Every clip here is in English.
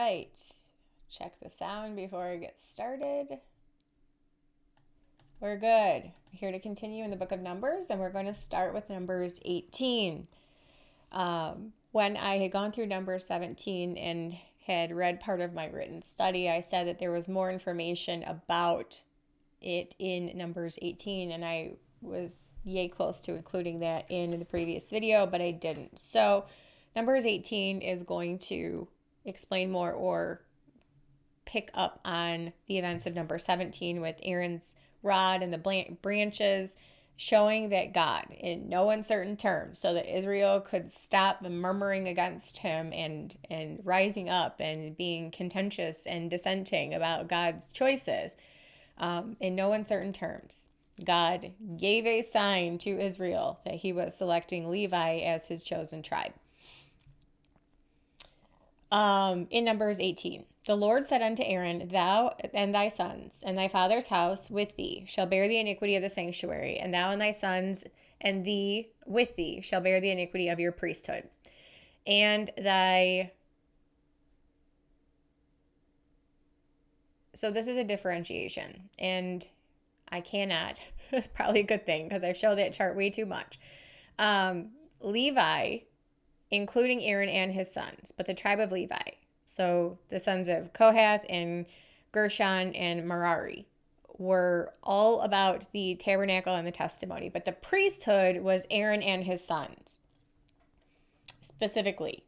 right. Check the sound before I get started. We're good. Here to continue in the book of Numbers, and we're going to start with Numbers 18. When I had gone through Numbers 17 and had read part of my written study, I said that there was more information about it in Numbers 18, and I was yay close to including that in the previous video, but I didn't. So Numbers 18 is going to explain more or pick up on the events of number 17 with Aaron's rod and the branches, showing that God, in no uncertain terms, so that Israel could stop murmuring against him and rising up and being contentious and dissenting about God's choices. In no uncertain terms, God gave a sign to Israel that he was selecting Levi as his chosen tribe. In Numbers 18, the Lord said unto Aaron, Thou and thy sons and thy father's house with thee shall bear the iniquity of the sanctuary, and thou and thy sons and thee with thee shall bear the iniquity of your priesthood. And so this is a differentiation, and I cannot, it's probably a good thing because I've showed that chart way too much. Levi, including Aaron and his sons, but the tribe of Levi. So the sons of Kohath and Gershon and Merari were all about the tabernacle and the testimony, but the priesthood was Aaron and his sons specifically.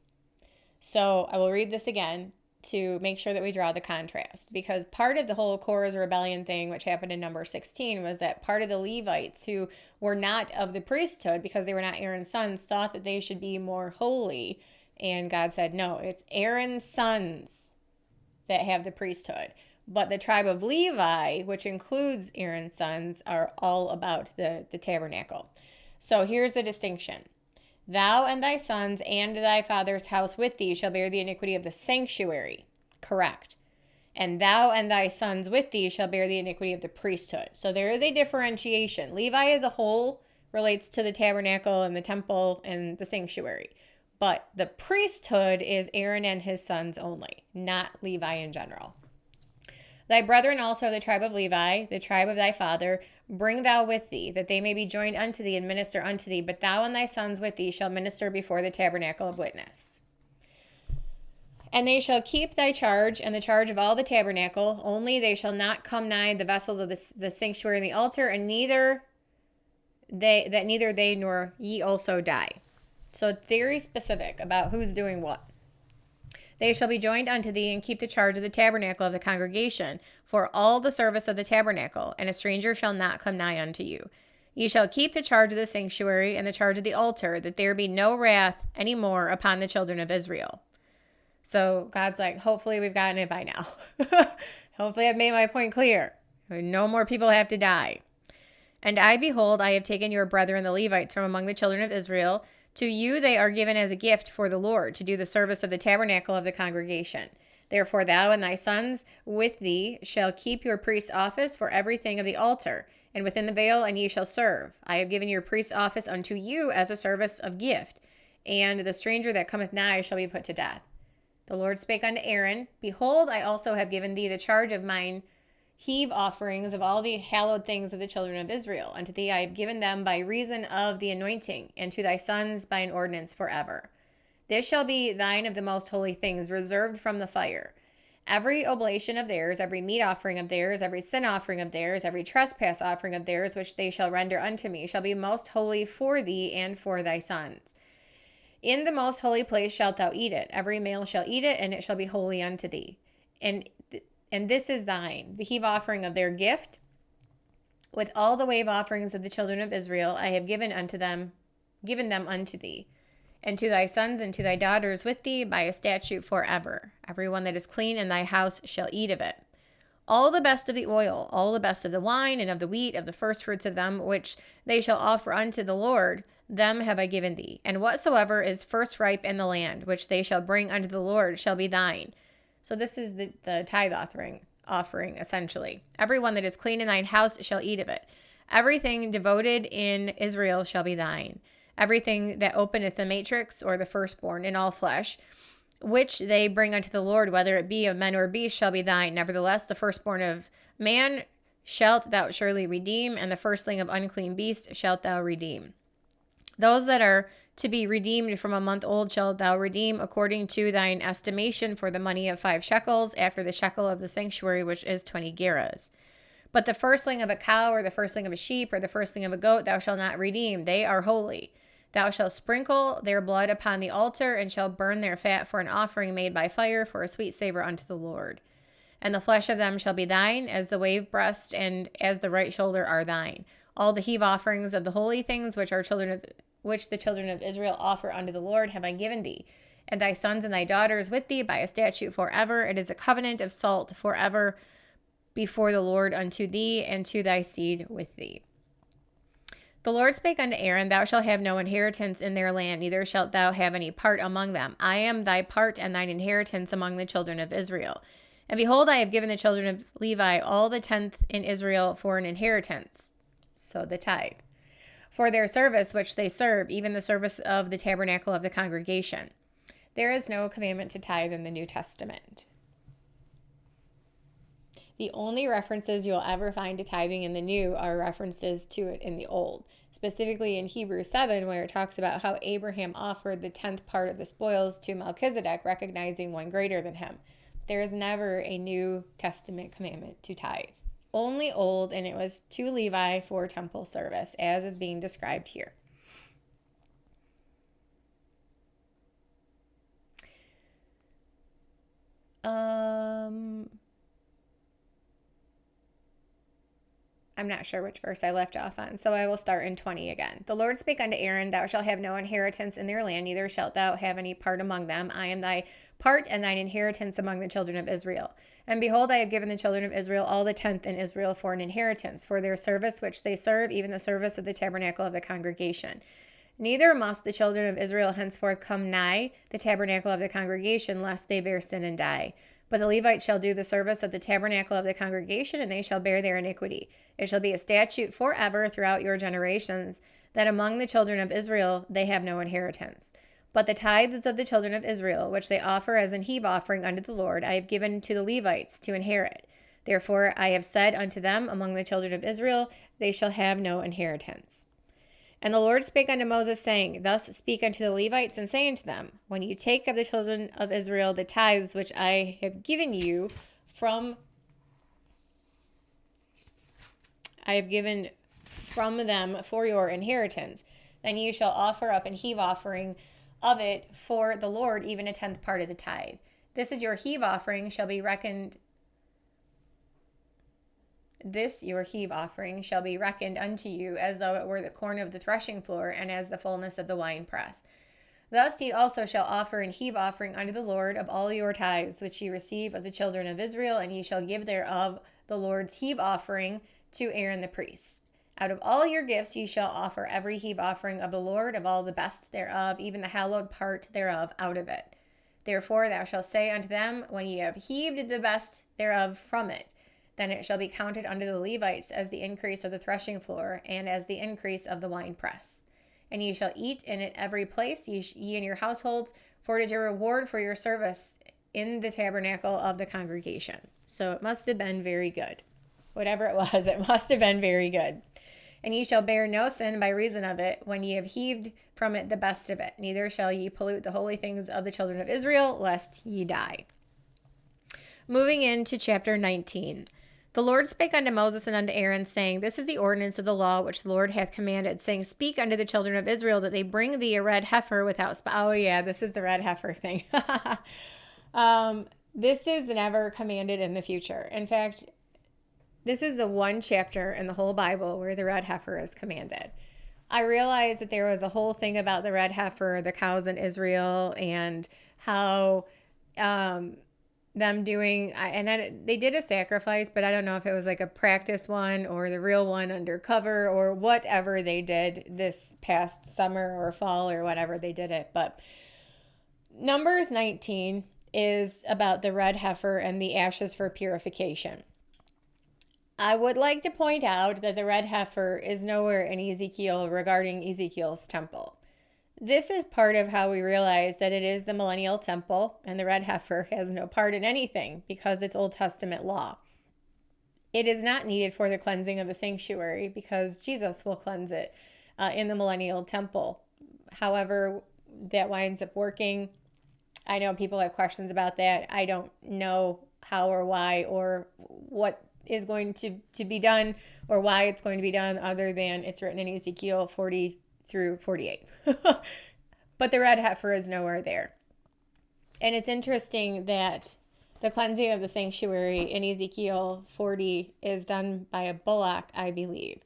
So I will read this again to make sure that we draw the contrast, because part of the whole Korah's rebellion thing, which happened in number 16, was that part of the Levites who were not of the priesthood because they were not Aaron's sons thought that they should be more holy. And God said, no, it's Aaron's sons that have the priesthood. But the tribe of Levi, which includes Aaron's sons, are all about the tabernacle. So here's the distinction. Thou and thy sons and thy father's house with thee shall bear the iniquity of the sanctuary. Correct. And thou and thy sons with thee shall bear the iniquity of the priesthood. So there is a differentiation. Levi as a whole relates to the tabernacle and the temple and the sanctuary. But the priesthood is Aaron and his sons only, not Levi in general. Thy brethren also of the tribe of Levi, the tribe of thy father, bring thou with thee, that they may be joined unto thee and minister unto thee. But thou and thy sons with thee shall minister before the tabernacle of witness. And they shall keep thy charge and the charge of all the tabernacle, only they shall not come nigh the vessels of the sanctuary and the altar, and neither they nor ye also die. So it's very specific about who's doing what. They shall be joined unto thee and keep the charge of the tabernacle of the congregation for all the service of the tabernacle, and a stranger shall not come nigh unto you. Ye shall keep the charge of the sanctuary and the charge of the altar, that there be no wrath any more upon the children of Israel. So God's like, hopefully we've gotten it by now. Hopefully I've made my point clear. No more people have to die. And I, behold, I have taken your brethren the Levites from among the children of Israel. To you they are given as a gift for the Lord, to do the service of the tabernacle of the congregation. Therefore thou and thy sons with thee shall keep your priest's office for everything of the altar, and within the veil, and ye shall serve. I have given your priest's office unto you as a service of gift, and the stranger that cometh nigh shall be put to death. The Lord spake unto Aaron, Behold, I also have given thee the charge of mine heave offerings of all the hallowed things of the children of Israel. Unto thee I have given them by reason of the anointing, and to thy sons by an ordinance forever. This shall be thine of the most holy things, reserved from the fire. Every oblation of theirs, every meat offering of theirs, every sin offering of theirs, every trespass offering of theirs, which they shall render unto me, shall be most holy for thee and for thy sons. In the most holy place shalt thou eat it. Every male shall eat it, and it shall be holy unto thee. And this is thine, the heave offering of their gift, with all the wave offerings of the children of Israel I have given them unto thee, and to thy sons and to thy daughters with thee by a statute forever. Every one that is clean in thy house shall eat of it. All the best of the oil, all the best of the wine, and of the wheat, of the firstfruits of them, which they shall offer unto the Lord, them have I given thee. And whatsoever is first ripe in the land, which they shall bring unto the Lord, shall be thine. So this is the tithe offering, essentially. Every one that is clean in thine house shall eat of it. Everything devoted in Israel shall be thine. Everything that openeth the matrix, or the firstborn in all flesh, which they bring unto the Lord, whether it be of men or beast, shall be thine. Nevertheless, the firstborn of man shalt thou surely redeem, and the firstling of unclean beast shalt thou redeem. Those that are to be redeemed from a month old shalt thou redeem according to thine estimation for the money of 5 shekels, after the shekel of the sanctuary, which is 20 gerahs. But the firstling of a cow, or the firstling of a sheep, or the firstling of a goat, thou shalt not redeem. They are holy. Thou shalt sprinkle their blood upon the altar, and shalt burn their fat for an offering made by fire, for a sweet savor unto the Lord. And the flesh of them shall be thine, as the wave breast and as the right shoulder are thine. All the heave offerings of the holy things which the children of Israel offer unto the Lord have I given thee, and thy sons and thy daughters with thee by a statute forever. It is a covenant of salt forever before the Lord unto thee and to thy seed with thee. The Lord spake unto Aaron, Thou shalt have no inheritance in their land, neither shalt thou have any part among them. I am thy part and thine inheritance among the children of Israel. And behold, I have given the children of Levi all the 10th in Israel for an inheritance, so the tithe, for their service which they serve, even the service of the tabernacle of the congregation. There is no commandment to tithe in the New Testament. The only references you'll ever find to tithing in the New are references to it in the Old, specifically in Hebrews 7, where it talks about how Abraham offered the 10th part of the spoils to Melchizedek, recognizing one greater than him. There is never a New Testament commandment to tithe. Only Old, and it was to Levi for temple service, as is being described here. I'm not sure which verse I left off on, so I will start in 20 again. The Lord spake unto Aaron, Thou shalt have no inheritance in their land, neither shalt thou have any part among them. I am thy part and thine inheritance among the children of Israel. And behold, I have given the children of Israel all the 10th in Israel for an inheritance, for their service which they serve, even the service of the tabernacle of the congregation. Neither must the children of Israel henceforth come nigh the tabernacle of the congregation, lest they bear sin and die. But the Levites shall do the service of the tabernacle of the congregation, and they shall bear their iniquity. It shall be a statute forever throughout your generations, that among the children of Israel they have no inheritance. But the tithes of the children of Israel, which they offer as an heave offering unto the Lord, I have given to the Levites to inherit. Therefore I have said unto them, among the children of Israel, they shall have no inheritance. And the Lord spake unto Moses, saying, Thus speak unto the Levites, and say unto them, When you take of the children of Israel the tithes which I have given you from them for your inheritance, then you shall offer up an heave offering of it for the Lord, even a 10th part of the tithe. This is your heave offering shall be reckoned. This your heave offering shall be reckoned unto you as though it were the corn of the threshing floor, and as the fullness of the winepress. Thus ye also shall offer an heave offering unto the Lord of all your tithes which ye receive of the children of Israel, and ye shall give thereof the Lord's heave offering to Aaron the priest. Out of all your gifts ye shall offer every heave offering of the Lord, of all the best thereof, even the hallowed part thereof out of it. Therefore thou shalt say unto them, When ye have heaved the best thereof from it, then it shall be counted unto the Levites as the increase of the threshing floor, and as the increase of the winepress. And ye shall eat in it every place, ye and your households, for it is your reward for your service in the tabernacle of the congregation. So it must have been very good. Whatever it was, it must have been very good. And ye shall bear no sin by reason of it, when ye have heaved from it the best of it. Neither shall ye pollute the holy things of the children of Israel, lest ye die. Moving into chapter 19. The Lord spake unto Moses and unto Aaron, saying, This is the ordinance of the law which the Lord hath commanded, saying, Speak unto the children of Israel that they bring thee a red heifer without oh yeah, this is the red heifer thing. This is never commanded in the future. In fact, this is the one chapter in the whole Bible where the red heifer is commanded. I realized that there was a whole thing about the red heifer, the cows in Israel, and how them doing, they did a sacrifice, but I don't know if it was like a practice one or the real one undercover or whatever they did this past summer or fall or whatever they did it. But Numbers 19 is about the red heifer and the ashes for purification. I would like to point out that the red heifer is nowhere in Ezekiel regarding Ezekiel's temple. This is part of how we realize that it is the millennial temple and the red heifer has no part in anything because it's Old Testament law. It is not needed for the cleansing of the sanctuary because Jesus will cleanse it in the millennial temple. However, that winds up working. I know people have questions about that. I don't know how or why or what is going to be done or why it's going to be done other than it's written in Ezekiel 40 through 48. But the red heifer is nowhere there. And it's interesting that the cleansing of the sanctuary in Ezekiel 40 is done by a bullock, I believe.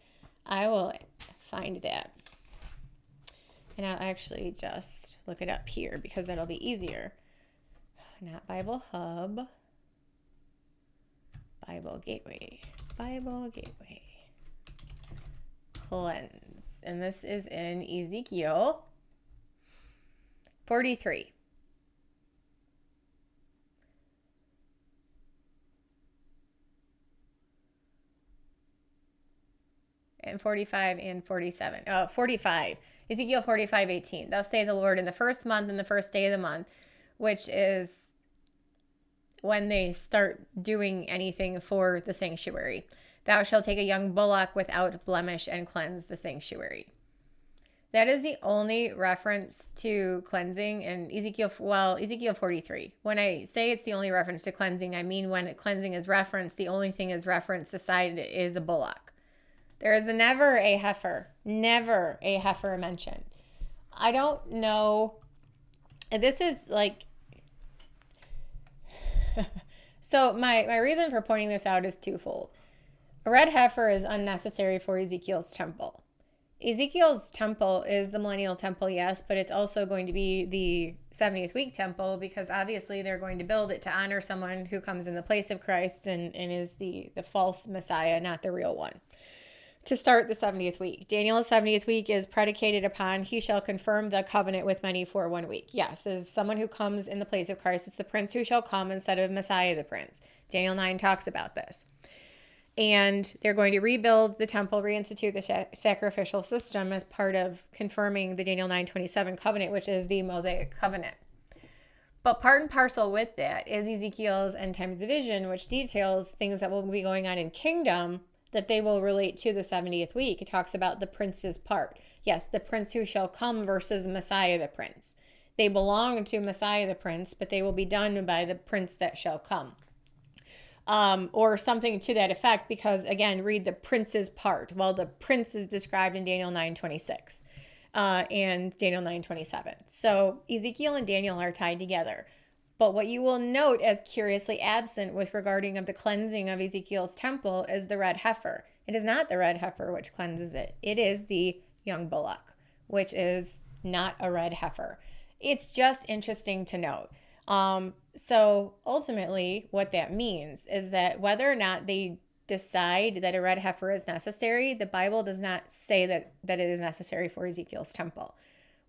I will find that. And I'll actually just look it up here because that'll be easier. Not Bible Hub. Bible Gateway. Bible Gateway. Cleanse. And this is in Ezekiel 43. And 45 and 47. 45. Ezekiel 45:18. Thus saith the Lord, in the first month and the first day of the month, which is when they start doing anything for the sanctuary, thou shalt take a young bullock without blemish and cleanse the sanctuary. That is the only reference to cleansing in Ezekiel 43. When I say it's the only reference to cleansing, I mean when cleansing is referenced, the only thing is referenced aside is a bullock. There is never a heifer mentioned. I don't know. This is like, so my reason for pointing this out is twofold. A red heifer is unnecessary for Ezekiel's temple. Ezekiel's temple is the millennial temple, yes, but it's also going to be the 70th week temple because obviously they're going to build it to honor someone who comes in the place of Christ and is the false Messiah, not the real one. To start the 70th week. Daniel's 70th week is predicated upon he shall confirm the covenant with many for 1 week. Yes, as someone who comes in the place of Christ, it's the prince who shall come instead of Messiah the prince. Daniel 9 talks about this. And they're going to rebuild the temple, reinstitute the sacrificial system as part of confirming the Daniel 9:27 covenant, which is the Mosaic covenant. But part and parcel with that is Ezekiel's end times vision, which details things that will be going on in kingdom that they will relate to the 70th week. It talks about the prince's part. Yes, the prince who shall come versus Messiah the prince. They belong to Messiah the prince, but they will be done by the prince that shall come. Or something to that effect, because again, read the prince's part. Well, the prince is described in Daniel 9:26 and Daniel 9:27. So Ezekiel and Daniel are tied together. But what you will note as curiously absent with regarding of the cleansing of Ezekiel's temple is the red heifer. It is not the red heifer which cleanses it. It is the young bullock, which is not a red heifer. It's just interesting to note. So ultimately what that means is that whether or not they decide that a red heifer is necessary, the Bible does not say that it is necessary for Ezekiel's temple.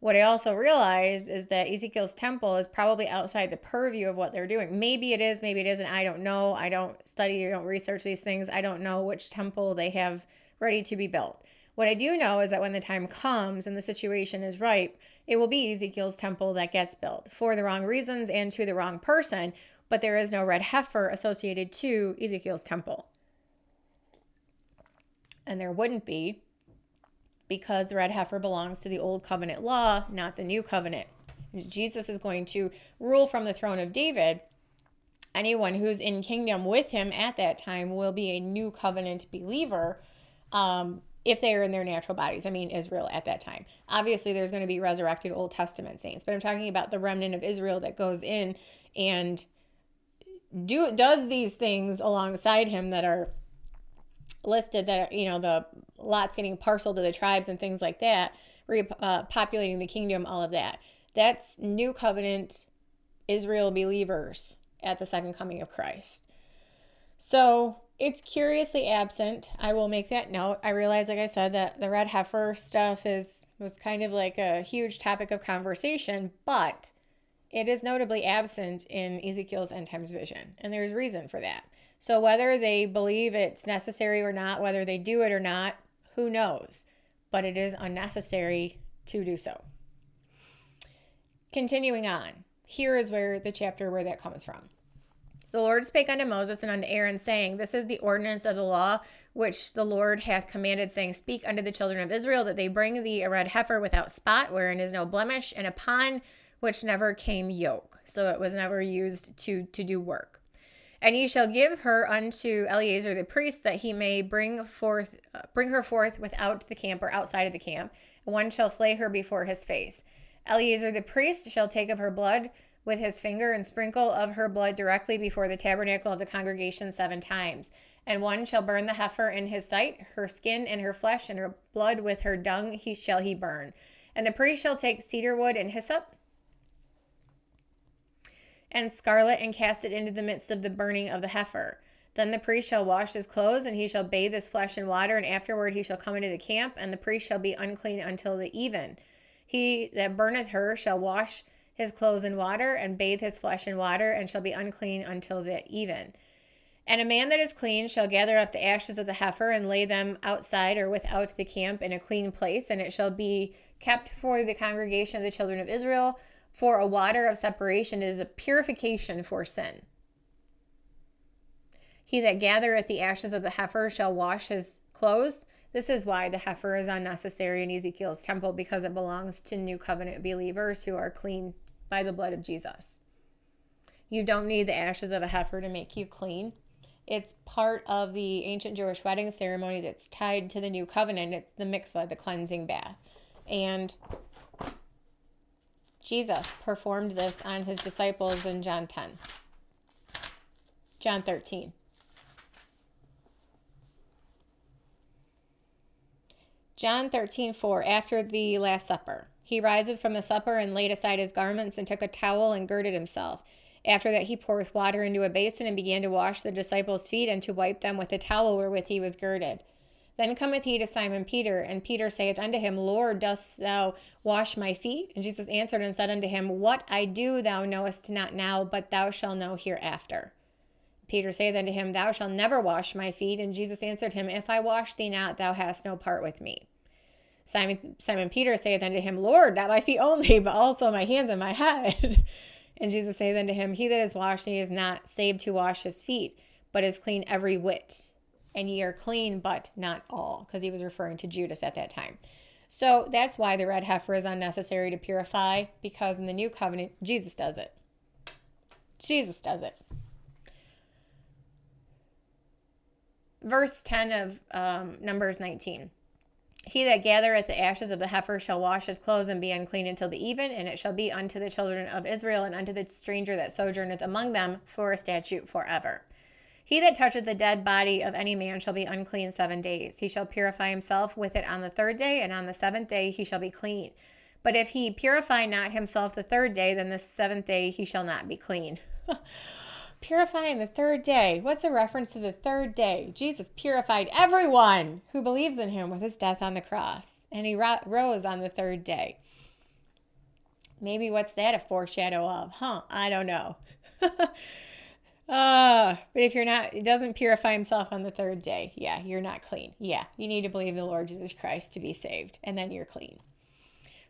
What I also realize is that Ezekiel's temple is probably outside the purview of what they're doing. Maybe it is, maybe it isn't. I don't know. I don't study or don't research these things. I don't know which temple they have ready to be built. What I do know is that when the time comes and the situation is ripe, it will be Ezekiel's temple that gets built for the wrong reasons and to the wrong person, but there is no red heifer associated to Ezekiel's temple. And there wouldn't be, because the red heifer belongs to the old covenant law, not the new covenant. Jesus is going to rule from the throne of David. Anyone who's in kingdom with him at that time will be a new covenant believer if they are in their natural bodies. I mean, Israel at that time. Obviously, there's going to be resurrected Old Testament saints, but I'm talking about the remnant of Israel that goes in and does these things alongside him that are listed, that the lots getting parceled to the tribes and things like that, populating the kingdom, all of that. That's new covenant Israel believers at the second coming of Christ. So it's curiously absent. I will make that note. I realize, like I said, that the red heifer stuff was kind of like a huge topic of conversation, but it is notably absent in Ezekiel's end times vision, and there's reason for that. So whether they believe it's necessary or not, whether they do it or not, who knows? But it is unnecessary to do so. continuing on, here is where the chapter where that comes from. The Lord spake unto Moses and unto Aaron, saying, This is the ordinance of the law which the Lord hath commanded, saying, Speak unto the children of Israel, that they bring thee a red heifer without spot, wherein is no blemish, and upon which never came yoke. So it was never used to do work. And ye shall give her unto Eleazar the priest, that he may bring her forth without the camp, or outside of the camp. And one shall slay her before his face. Eleazar the priest shall take of her blood with his finger, and sprinkle of her blood directly before the tabernacle of the congregation 7 times. And one shall burn the heifer in his sight, her skin and her flesh, and her blood with her dung shall he burn. And the priest shall take cedar wood and hyssop and scarlet, and cast it into the midst of the burning of the heifer. Then the priest shall wash his clothes, and he shall bathe his flesh in water, and afterward he shall come into the camp, and the priest shall be unclean until the even. He that burneth her shall wash his clothes in water, and bathe his flesh in water, and shall be unclean until the even. And a man that is clean shall gather up the ashes of the heifer, and lay them outside or without the camp in a clean place, and it shall be kept for the congregation of the children of Israel. For a water of separation is a purification for sin. He that gathereth the ashes of the heifer shall wash his clothes. This is why the heifer is unnecessary in Ezekiel's temple, because it belongs to new covenant believers who are clean by the blood of Jesus. You don't need the ashes of a heifer to make you clean. It's part of the ancient Jewish wedding ceremony that's tied to the new covenant. It's the mikvah, the cleansing bath. And Jesus performed this on his disciples in John 13. John 13:4, after the Last Supper. He riseth from the supper, and laid aside his garments, and took a towel, and girded himself. After that he poureth water into a basin, and began to wash the disciples' feet, and to wipe them with the towel wherewith he was girded. Then cometh he to Simon Peter, and Peter saith unto him, Lord, dost thou wash my feet? And Jesus answered and said unto him, What I do thou knowest not now, but thou shalt know hereafter. Peter saith unto him, Thou shalt never wash my feet. And Jesus answered him, If I wash thee not, thou hast no part with me. Simon Peter saith unto him, Lord, not my feet only, but also my hands and my head. And Jesus saith unto him, He that is washed, he is not saved to wash his feet, but is clean every whit. And ye are clean, but not all, because he was referring to Judas at that time. So that's why the red heifer is unnecessary to purify, because in the new covenant, Jesus does it. Jesus does it. Verse 10 of Numbers 19. He that gathereth the ashes of the heifer shall wash his clothes and be unclean until the even, and it shall be unto the children of Israel and unto the stranger that sojourneth among them for a statute forever. He that toucheth the dead body of any man shall be unclean 7 days. He shall purify himself with it on the 3rd day, and on the 7th day he shall be clean. But if he purify not himself the 3rd day, then the 7th day he shall not be clean. Purifying the 3rd day. What's a reference to the 3rd day? Jesus purified everyone who believes in him with his death on the cross. And he rose on the 3rd day. Maybe what's that a foreshadow of? I don't know. But if you're not, it doesn't purify himself on the 3rd day. Yeah, you're not clean. Yeah, you need to believe the Lord Jesus Christ to be saved, and then you're clean.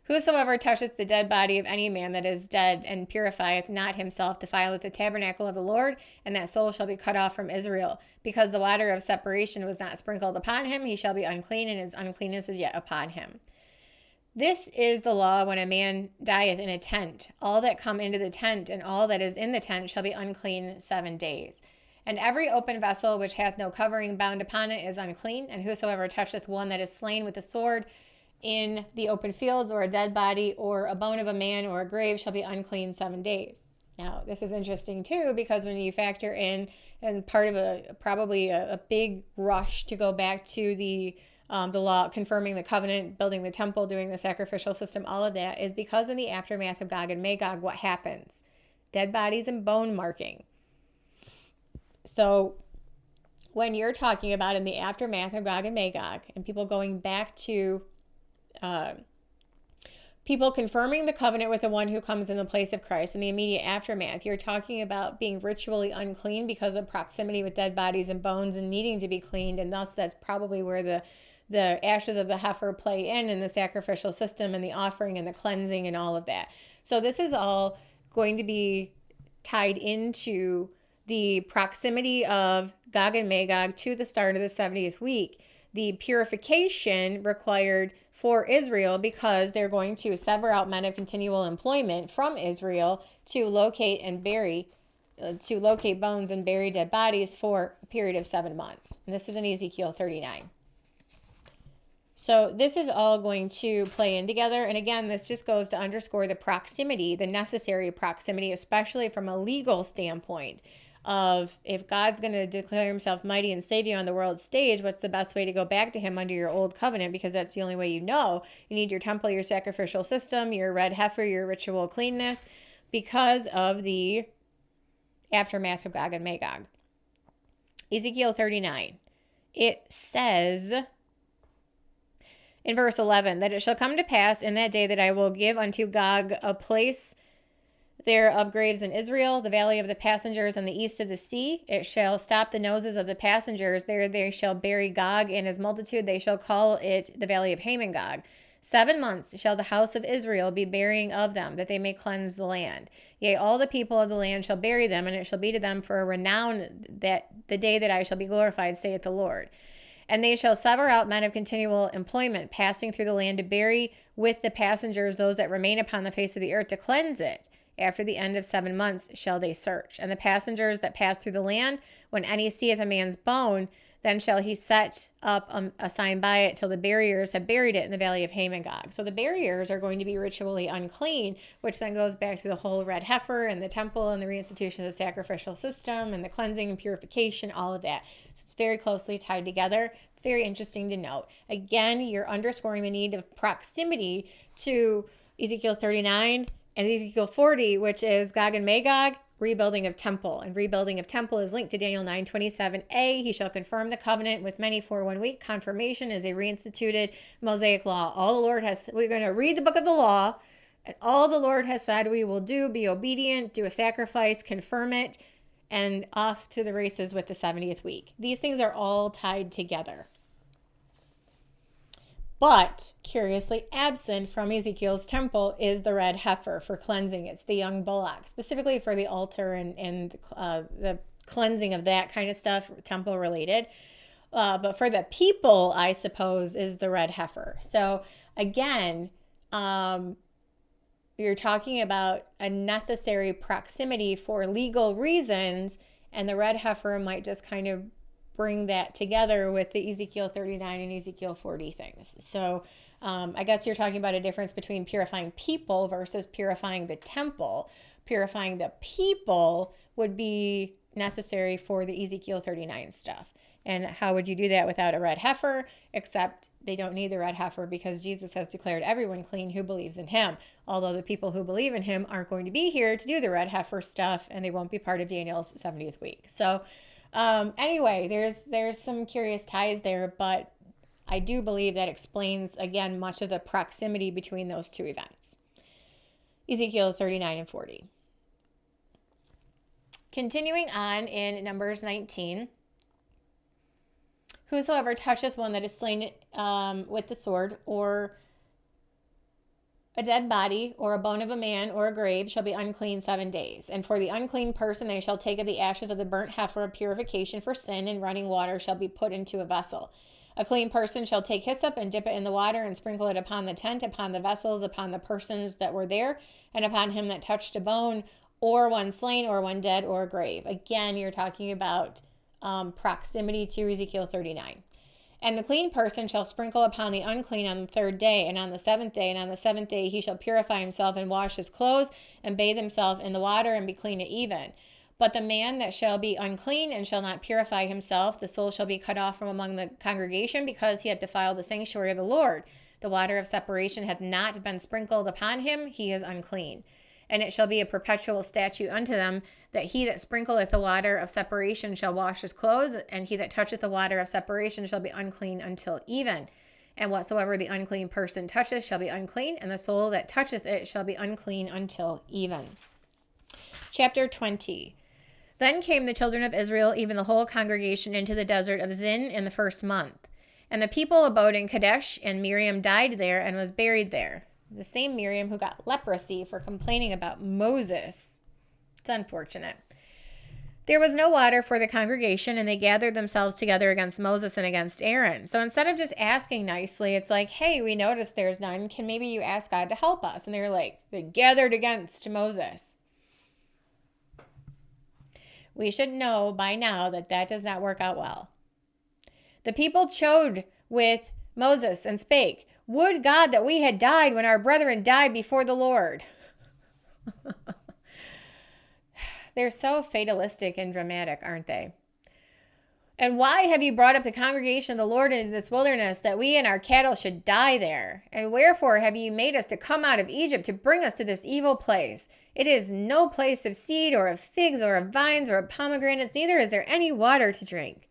Whosoever toucheth the dead body of any man that is dead, and purifieth not himself, defileth the tabernacle of the Lord, and that soul shall be cut off from Israel. Because the water of separation was not sprinkled upon him, he shall be unclean, and his uncleanness is yet upon him. This is the law when a man dieth in a tent. All that come into the tent, and all that is in the tent, shall be unclean 7 days. And every open vessel which hath no covering bound upon it is unclean, and whosoever toucheth one that is slain with a sword in the open fields, or a dead body, or a bone of a man, or a grave, shall be unclean 7 days. Now, this is interesting too, because when you factor in, and part of probably a big rush to go back to the law, confirming the covenant, building the temple, doing the sacrificial system, all of that is because in the aftermath of Gog and Magog, what happens? Dead bodies and bone marking. So when you're talking about in the aftermath of Gog and Magog, and people going back to people confirming the covenant with the one who comes in the place of Christ in the immediate aftermath, you're talking about being ritually unclean because of proximity with dead bodies and bones and needing to be cleaned, and thus that's probably where the ashes of the heifer play in the sacrificial system and the offering and the cleansing and all of that. So this is all going to be tied into the proximity of Gog and Magog to the start of the 70th week. The purification required for Israel because they're going to sever out men of continual employment from Israel to locate bones and bury dead bodies for a period of 7 months. And this is in Ezekiel 39. So this is all going to play in together. And again, this just goes to underscore the proximity, the necessary proximity, especially from a legal standpoint of if God's going to declare himself mighty and save you on the world stage, what's the best way to go back to him under your old covenant? Because that's the only way you know. You need your temple, your sacrificial system, your red heifer, your ritual cleanness, because of the aftermath of Gog and Magog. Ezekiel 39. It says in verse 11 that it shall come to pass in that day that I will give unto Gog a place there of graves in Israel, the valley of the passengers on the east of the sea. It shall stop the noses of the passengers. There they shall bury Gog and his multitude. They shall call it the valley of Hamon-Gog. 7 months shall the house of Israel be burying of them, that they may cleanse the land. Yea, all the people of the land shall bury them, and it shall be to them for a renown that the day that I shall be glorified, saith the Lord. And they shall sever out men of continual employment, passing through the land to bury with the passengers those that remain upon the face of the earth to cleanse it. After the end of 7 months shall they search. And the passengers that pass through the land, when any seeth a man's bone, then shall he set up a sign by it till the buriers have buried it in the valley of Hamon-Gog. So the buriers are going to be ritually unclean, which then goes back to the whole red heifer and the temple and the reinstitution of the sacrificial system and the cleansing and purification, all of that. So it's very closely tied together. It's very interesting to note. Again, you're underscoring the need of proximity to Ezekiel 39 and Ezekiel 40, which is Gog and Magog, rebuilding of temple. And rebuilding of temple is linked to Daniel 9:27a. He shall confirm the covenant with many for 1 week. Confirmation is a reinstituted Mosaic law. All the Lord has, we're going to read the book of the law, and all the Lord has said we will do, be obedient, do a sacrifice, confirm it, and off to the races with the 70th week. These things are all tied together. But curiously absent from Ezekiel's temple is the red heifer for cleansing. It's the young bullock, specifically for the altar and the cleansing of that kind of stuff, temple related. But for the people, I suppose, is the red heifer. So again, you're talking about a necessary proximity for legal reasons, and the red heifer might just kind of bring that together with the Ezekiel 39 and Ezekiel 40 things. So I guess you're talking about a difference between purifying people versus purifying the temple. Purifying the people would be necessary for the Ezekiel 39 stuff. And how would you do that without a red heifer? Except they don't need the red heifer because Jesus has declared everyone clean who believes in him. Although the people who believe in him aren't going to be here to do the red heifer stuff, and they won't be part of Daniel's 70th week. So anyway, there's some curious ties there, but I do believe that explains, again, much of the proximity between those two events. Ezekiel 39 and 40. Continuing on in Numbers 19. Whosoever toucheth one that is slain with the sword, or a dead body, or a bone of a man, or a grave, shall be unclean 7 days. And for the unclean person they shall take of the ashes of the burnt heifer of purification for sin, and running water shall be put into a vessel. A clean person shall take hyssop and dip it in the water, and sprinkle it upon the tent, upon the vessels, upon the persons that were there, and upon him that touched a bone, or one slain, or one dead, or a grave. Again, you're talking about proximity to Ezekiel 39. And the clean person shall sprinkle upon the unclean on the 3rd day, and on the 7th day, and on the 7th day he shall purify himself, and wash his clothes, and bathe himself in the water, and be clean at even. But the man that shall be unclean, and shall not purify himself, the soul shall be cut off from among the congregation, because he hath defiled the sanctuary of the Lord. The water of separation hath not been sprinkled upon him, he is unclean. And it shall be a perpetual statute unto them, that he that sprinkleth the water of separation shall wash his clothes, and he that toucheth the water of separation shall be unclean until even. And whatsoever the unclean person toucheth shall be unclean, and the soul that toucheth it shall be unclean until even. Chapter 20. Then came the children of Israel, even the whole congregation, into the desert of Zin in the 1st month. And the people abode in Kadesh, and Miriam died there and was buried there. the same Miriam who got leprosy for complaining about Moses. It's unfortunate. There was no water for the congregation, and they gathered themselves together against Moses and against Aaron. So instead of just asking nicely, it's like, hey, we noticed there's none. Can maybe you ask God to help us? And they're like, they gathered against Moses. We should know by now that that does not work out well. The people chode with Moses and spake, would God that we had died when our brethren died before the Lord. They're so fatalistic and dramatic, aren't they? And why have you brought up the congregation of the Lord into this wilderness, that we and our cattle should die there? And wherefore have you made us to come out of Egypt to bring us to this evil place? It is no place of seed or of figs or of vines or of pomegranates, neither is there any water to drink.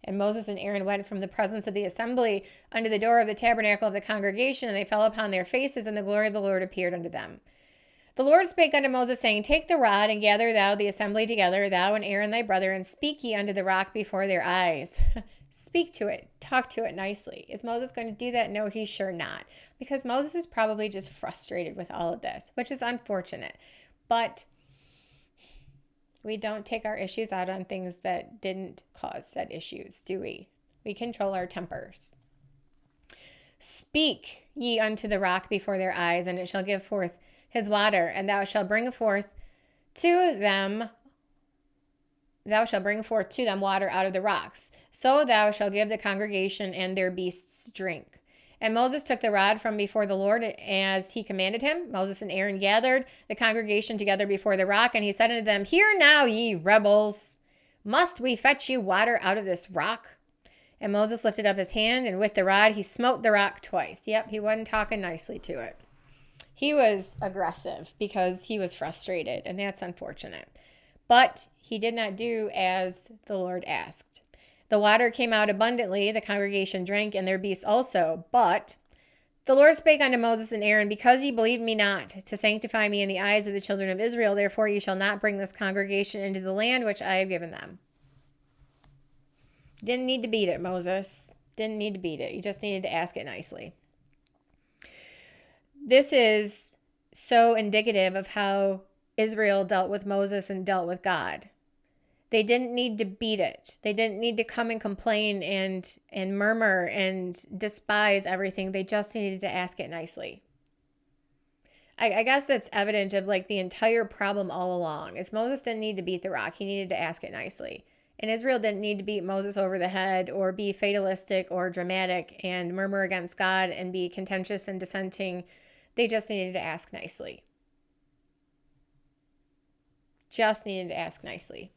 And Moses and Aaron went from the presence of the assembly unto the door of the tabernacle of the congregation, and they fell upon their faces, and the glory of the Lord appeared unto them. The Lord spake unto Moses, saying, take the rod, and gather thou the assembly together, thou and Aaron thy brother, and speak ye unto the rock before their eyes. Speak to it. Talk to it nicely. Is Moses going to do that? No, he's sure not. Because Moses is probably just frustrated with all of this, which is unfortunate. But we don't take our issues out on things that didn't cause said issues, do we? We control our tempers. Speak ye unto the rock before their eyes, and it shall give forth his water, and thou shalt bring forth to them water out of the rocks. So thou shalt give the congregation and their beasts drink. And Moses took the rod from before the Lord as he commanded him. Moses and Aaron gathered the congregation together before the rock, and he said unto them, hear now, ye rebels, must we fetch you water out of this rock? And Moses lifted up his hand, and with the rod he smote the rock twice. Yep, he wasn't talking nicely to it. He was aggressive because he was frustrated, and that's unfortunate. But he did not do as the Lord asked. The water came out abundantly, the congregation drank, and their beasts also. But the Lord spake unto Moses and Aaron, because ye believed me not, to sanctify me in the eyes of the children of Israel, therefore ye shall not bring this congregation into the land which I have given them. Didn't need to beat it, Moses. Didn't need to beat it. You just needed to ask it nicely. This is so indicative of how Israel dealt with Moses and dealt with God. They didn't need to beat it. They didn't need to come and complain and murmur and despise everything. They just needed to ask it nicely. I guess that's evident of like the entire problem all along. Is Moses didn't need to beat the rock. He needed to ask it nicely. And Israel didn't need to beat Moses over the head or be fatalistic or dramatic and murmur against God and be contentious and dissenting. They just needed to ask nicely. Just needed to ask nicely.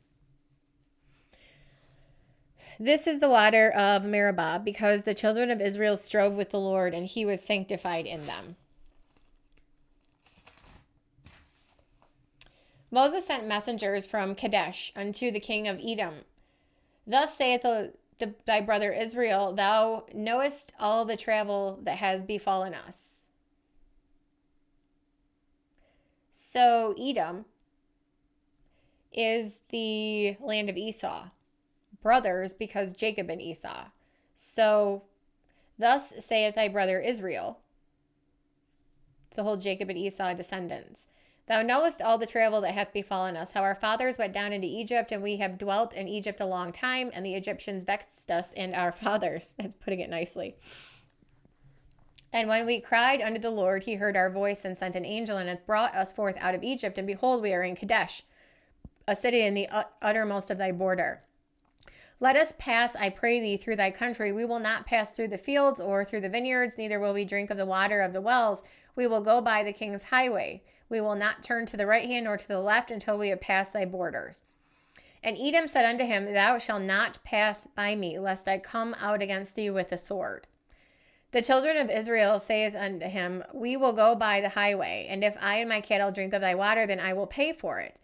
This is the water of Meribah, because the children of Israel strove with the Lord, and he was sanctified in them. Moses sent messengers from Kadesh unto the king of Edom. Thus saith thy brother Israel, thou knowest all the travel that has befallen us. So Edom is the land of Esau, brothers, because Jacob and Esau. So thus saith thy brother Israel, the whole Jacob and Esau descendants. Thou knowest all the travel that hath befallen us, how our fathers went down into Egypt, and we have dwelt in Egypt a long time, and the Egyptians vexed us and our fathers. That's putting it nicely. And when we cried unto the Lord, he heard our voice and sent an angel and hath brought us forth out of Egypt. And behold, we are in Kadesh, a city in the uttermost of thy border. Let us pass, I pray thee, through thy country. We will not pass through the fields or through the vineyards, neither will we drink of the water of the wells. We will go by the king's highway. We will not turn to the right hand nor to the left until we have passed thy borders. And Edom said unto him, thou shalt not pass by me, lest I come out against thee with a sword. The children of Israel saith unto him, we will go by the highway, and if I and my cattle drink of thy water, then I will pay for it.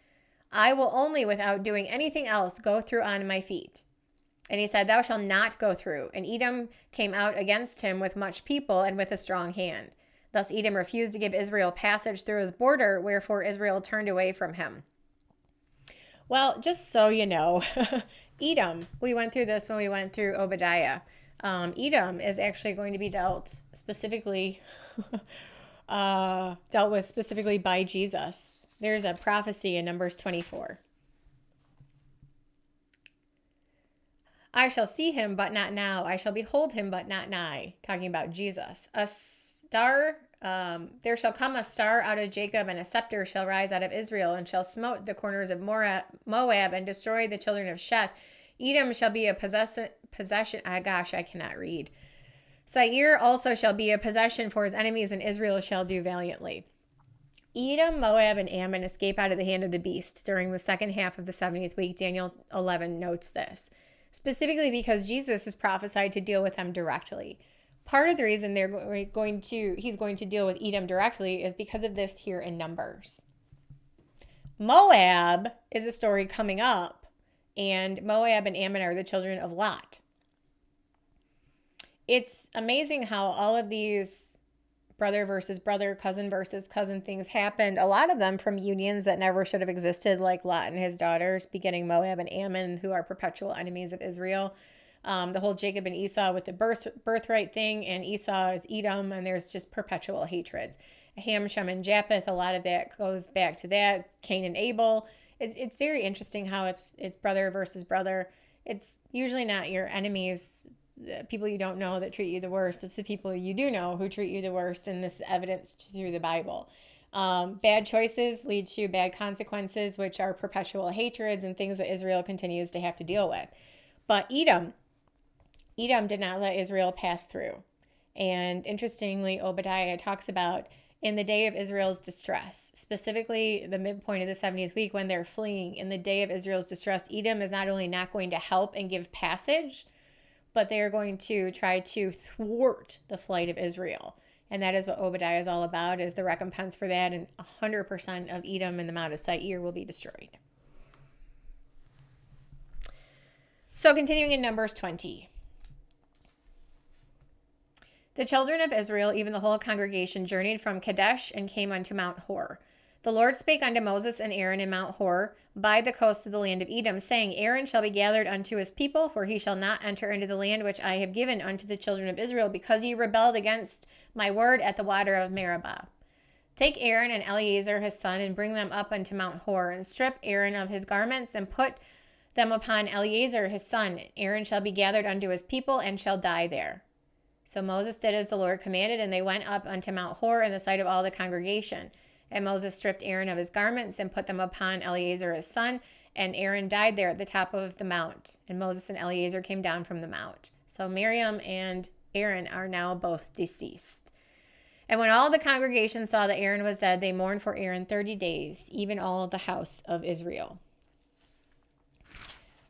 I will only, without doing anything else, go through on my feet. And he said, thou shalt not go through. And Edom came out against him with much people and with a strong hand. Thus Edom refused to give Israel passage through his border, wherefore Israel turned away from him. Well, just so you know, Edom, we went through this when we went through Obadiah. Edom is actually going to be dealt specifically dealt with specifically by Jesus. There's a prophecy in Numbers 24. I shall see him, but not now. I shall behold him, but not nigh. Talking about Jesus. A star, there shall come a star out of Jacob, and a scepter shall rise out of Israel, and shall smote the corners of Moab, and destroy the children of Sheth. Edom shall be a possession. I cannot read. Seir also shall be a possession for his enemies, and Israel shall do valiantly. Edom, Moab, and Ammon escape out of the hand of the beast during the second half of the 70th week. Daniel 11 notes this, specifically because Jesus is prophesied to deal with them directly. Part of the reason he's going to deal with Edom directly is because of this here in Numbers. Moab is a story coming up, and Moab and Ammon are the children of Lot. It's amazing how all of these brother versus brother, cousin versus cousin things happened. A lot of them from unions that never should have existed, like Lot and his daughters, begetting Moab and Ammon, who are perpetual enemies of Israel. The whole Jacob and Esau with the birthright thing, and Esau is Edom, and there's just perpetual hatreds. Ham, Shem, and Japheth, a lot of that goes back to that. Cain and Abel. It's very interesting how it's brother versus brother. It's usually not your enemies, the people you don't know, that treat you the worst. It's the people you do know who treat you the worst, and this is evidenced through the Bible. Bad choices lead to bad consequences, which are perpetual hatreds and things that Israel continues to have to deal with. But Edom did not let Israel pass through. And interestingly, Obadiah talks about in the day of Israel's distress, specifically the midpoint of the 70th week when they're fleeing, in the day of Israel's distress, Edom is not only not going to help and give passage, but they are going to try to thwart the flight of Israel. And that is what Obadiah is all about, is the recompense for that, and 100% of Edom and the Mount of Seir will be destroyed. So continuing in Numbers 20. The children of Israel, even the whole congregation, journeyed from Kadesh and came unto Mount Hor. The Lord spake unto Moses and Aaron in Mount Hor, by the coast of the land of Edom, saying, Aaron shall be gathered unto his people, for he shall not enter into the land which I have given unto the children of Israel, because ye rebelled against my word at the water of Meribah. Take Aaron and Eleazar his son, and bring them up unto Mount Hor, and strip Aaron of his garments, and put them upon Eleazar his son. Aaron shall be gathered unto his people, and shall die there. So Moses did as the Lord commanded, and they went up unto Mount Hor in the sight of all the congregation. And Moses stripped Aaron of his garments and put them upon Eleazar his son, and Aaron died there at the top of the mount. And Moses and Eleazar came down from the mount. So Miriam and Aaron are now both deceased. And when all the congregation saw that Aaron was dead, they mourned for Aaron 30 days, even all the house of Israel.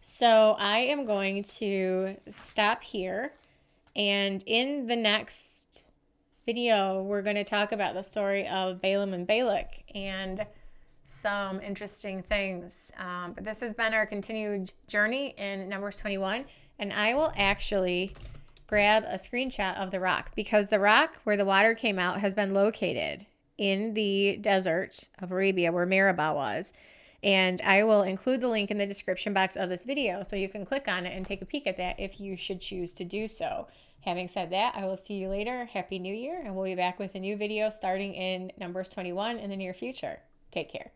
So I am going to stop here. And in the next video, we're going to talk about the story of Balaam and Balak and some interesting things. But this has been our continued journey in Numbers 21. And I will actually grab a screenshot of the rock, because the rock where the water came out has been located in the desert of Arabia where Meribah was. And I will include the link in the description box of this video, so you can click on it and take a peek at that if you should choose to do so. Having said that, I will see you later. Happy New Year, and we'll be back with a new video starting in Numbers 21 in the near future. Take care.